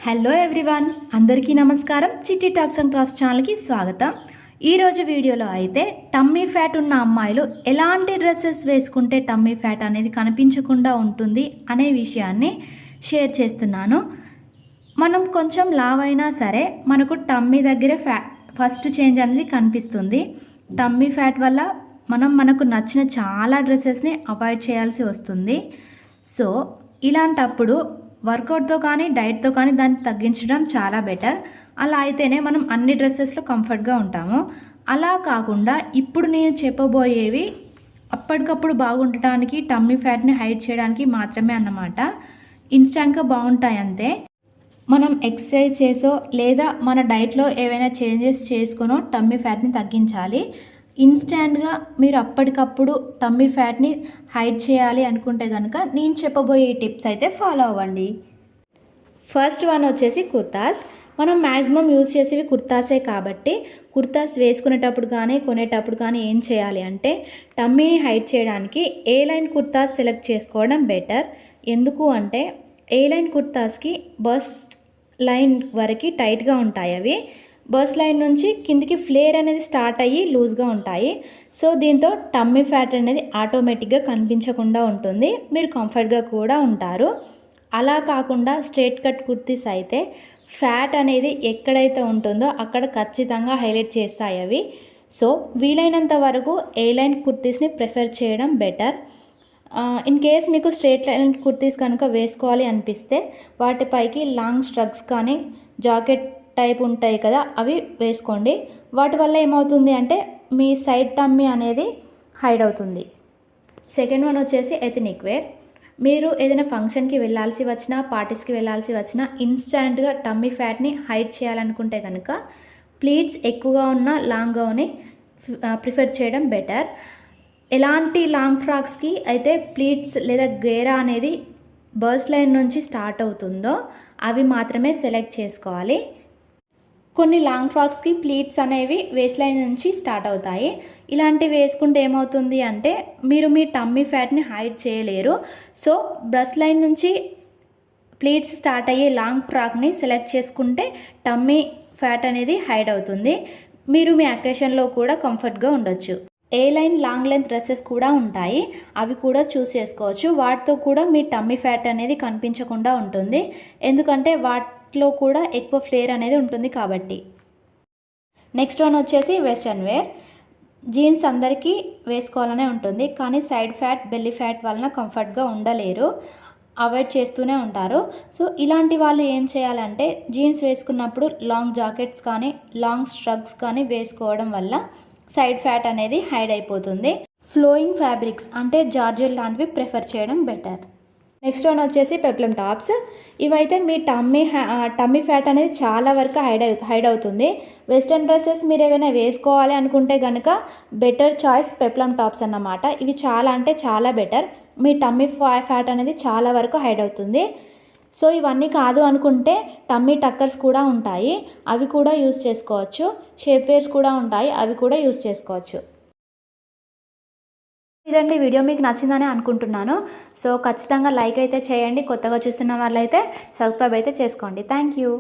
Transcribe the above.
Hello everyone, అందరికీ నమస్కారం. చిట్టి టాక్స్ అండ్ క్రాఫ్ట్స్ ఛానల్కి స్వాగతం. ఈరోజు వీడియోలో అయితే టమ్మీ ఫ్యాట్ ఉన్న అమ్మాయిలు ఎలాంటి డ్రెస్సెస్ వేసుకుంటే టమ్మీ ఫ్యాట్ అనేది కనిపించకుండా ఉంటుంది అనే విషయాన్ని షేర్ చేస్తున్నాను. మనం కొంచెం లావ్ అయినా సరే మనకు టమ్మీ దగ్గరే ఫస్ట్ చేంజ్ అనేది కనిపిస్తుంది. టమ్మీ ఫ్యాట్ వల్ల మనకు నచ్చిన చాలా డ్రెస్సెస్ని అవాయిడ్ చేయాల్సి వస్తుంది. సో ఇలాంటప్పుడు వర్కౌట్తో కానీ డైట్తో కానీ దాన్ని తగ్గించడం చాలా బెటర్. అలా అయితేనే మనం అన్ని డ్రెస్సెస్లో కంఫర్ట్గా ఉంటాము. అలా కాకుండా ఇప్పుడు నేను చెప్పబోయేవి అప్పటికప్పుడు బాగుండటానికి, టమ్మీ ఫ్యాట్ని హైడ్ చేయడానికి మాత్రమే అన్నమాట. ఇన్స్టాంట్గా బాగుంటాయి అంతే. మనం ఎక్సర్సైజ్ చేసో లేదా మన డైట్లో ఏవైనా చేంజెస్ చేసుకునో టమ్మీ ఫ్యాట్ని తగ్గించాలి. ఇన్స్టాంట్గా మీరు అప్పటికప్పుడు టమ్మీ ఫ్యాట్ని హైడ్ చేయాలి అనుకుంటే కనుక నేను చెప్పబోయే ఈ టిప్స్ అయితే ఫాలో అవ్వండి. ఫస్ట్ వన్ వచ్చేసి కుర్తాస్. మనం మ్యాక్సిమం యూజ్ చేసేవి కుర్తాసే కాబట్టి కుర్తాస్ వేసుకునేటప్పుడు కానీ కొనేటప్పుడు కానీ ఏం చేయాలి అంటే టమ్మీని హైడ్ చేయడానికి ఏ లైన్ కుర్తాస్ సెలెక్ట్ చేసుకోవడం బెటర్. ఎందుకు అంటే ఏ లైన్ కుర్తాస్కి బస్ట్ లైన్ వరకు టైట్గా ఉంటాయి. అవి బస్ట్ లైన్ నుంచి కిందికి ఫ్లేర్ అనేది స్టార్ట్ అయ్యి లూజ్గా ఉంటాయి. సో దీంతో టమ్మీ ఫ్యాట్ అనేది ఆటోమేటిక్గా కనిపించకుండా ఉంటుంది, మీరు కంఫర్ట్గా కూడా ఉంటారు. అలా కాకుండా స్ట్రైట్ కట్ కుర్తీస్ అయితే ఫ్యాట్ అనేది ఎక్కడైతే ఉంటుందో అక్కడ ఖచ్చితంగా హైలైట్ చేస్తాయి అవి. సో వీలైనంత వరకు ఏ లైన్ కుర్తీస్ని ప్రిఫర్ చేయడం బెటర్. ఇన్ కేస్ మీకు స్ట్రైట్ లైన్ కుర్తీస్ కనుక వేసుకోవాలి అనిపిస్తే వాటిపైకి లాంగ్ స్ట్రగ్స్ కానీ జాకెట్ టైప్ ఉంటాయి కదా, అవి వేసుకోండి. వాటి వల్ల ఏమవుతుంది అంటే మీ సైడ్ టమ్మీ అనేది హైడ్ అవుతుంది. సెకండ్ వన్ వచ్చేసి ఎథనిక్ వేర్. మీరు ఏదైనా ఫంక్షన్కి వెళ్ళాల్సి వచ్చినా, పార్టీస్కి వెళ్ళాల్సి వచ్చినా ఇన్స్టాంట్గా టమ్మీ ఫ్యాట్ని హైడ్ చేయాలనుకుంటే కనుక ప్లీట్స్ ఎక్కువగా ఉన్న లాంగ్ గౌన్ని ప్రిఫర్ చేయడం బెటర్. ఎలాంటి లాంగ్ ఫ్రాక్స్కి అయితే ప్లీట్స్ లేదా గేరా అనేది బస్ట్ లైన్ నుంచి స్టార్ట్ అవుతుందో అవి మాత్రమే సెలెక్ట్ చేసుకోవాలి. కొన్ని లాంగ్ ఫ్రాక్స్కి ప్లీట్స్ అనేవి వేస్ట్ లైన్ నుంచి స్టార్ట్ అవుతాయి. ఇలాంటివి వేసుకుంటే ఏమవుతుంది అంటే మీరు మీ టమ్మీ ఫ్యాట్ని హైడ్ చేయలేరు. సో బ్రస్ట్ లైన్ నుంచి ప్లీట్స్ స్టార్ట్ అయ్యే లాంగ్ ఫ్రాక్ని సెలెక్ట్ చేసుకుంటే టమ్మీ ఫ్యాట్ అనేది హైడ్ అవుతుంది. మీరు మీ అకేషన్లో కూడా కంఫర్ట్గా ఉండొచ్చు. ఏ లైన్ లాంగ్ లెంత్ డ్రెస్సెస్ కూడా ఉంటాయి, అవి కూడా చూస్ చేసుకోవచ్చు. వాటితో కూడా మీ టమ్మీ ఫ్యాట్ అనేది కనిపించకుండా ఉంటుంది, ఎందుకంటే వాటిలో కూడా ఎక్కువ ఫ్లేర్ అనేది ఉంటుంది కాబట్టి. నెక్స్ట్ వన్ వచ్చేసి వెస్ట్రన్ వేర్. జీన్స్ అందరికీ వేసుకోవాలనే ఉంటుంది, కానీ సైడ్ ఫ్యాట్, బెల్లీ ఫ్యాట్ వలన కంఫర్ట్గా ఉండలేరు, అవాయిడ్ చేస్తూనే ఉంటారు. సో ఇలాంటి వాళ్ళు ఏం చేయాలంటే జీన్స్ వేసుకున్నప్పుడు లాంగ్ జాకెట్స్ కానీ లాంగ్ స్ట్రగ్స్ కానీ వేసుకోవడం వల్ల సైడ్ ఫ్యాట్ అనేది హైడ్ అయిపోతుంది. ఫ్లోయింగ్ ఫ్యాబ్రిక్స్ అంటే జార్జెట్ లాంటివి ప్రిఫర్ చేయడం బెటర్. నెక్స్ట్ వన్ వచ్చేసి పెప్లమ్ టాప్స్. ఇవైతే మీ టమ్మీ ఫ్యాట్ అనేది చాలా వరకు హైడ్ అవుతుంది. వెస్ట్రన్ డ్రెస్సెస్ మీరు ఏమైనా వేసుకోవాలి అనుకుంటే కనుక బెటర్ చాయిస్ పెప్లమ్ టాప్స్ అన్నమాట. ఇవి చాలా అంటే చాలా బెటర్. మీ టమ్మీ ఫ్యాట్ అనేది చాలా వరకు హైడ్ అవుతుంది. సో ఇవన్నీ కాదు అనుకుంటే టమ్మీ టక్కర్స్ కూడా ఉంటాయి, అవి కూడా యూజ్ చేసుకోవచ్చు. షేప్ వేర్స్ కూడా ఉంటాయి, అవి కూడా యూజ్ చేసుకోవచ్చు. ఇదండి వీడియో, మీకు నచ్చిందని అనుకుంటున్నాను. సో ఖచ్చితంగా లైక్ అయితే చేయండి. కొత్తగా చూస్తున్న వాళ్ళైతే సబ్స్క్రైబ్ అయితే చేసుకోండి. Thank you.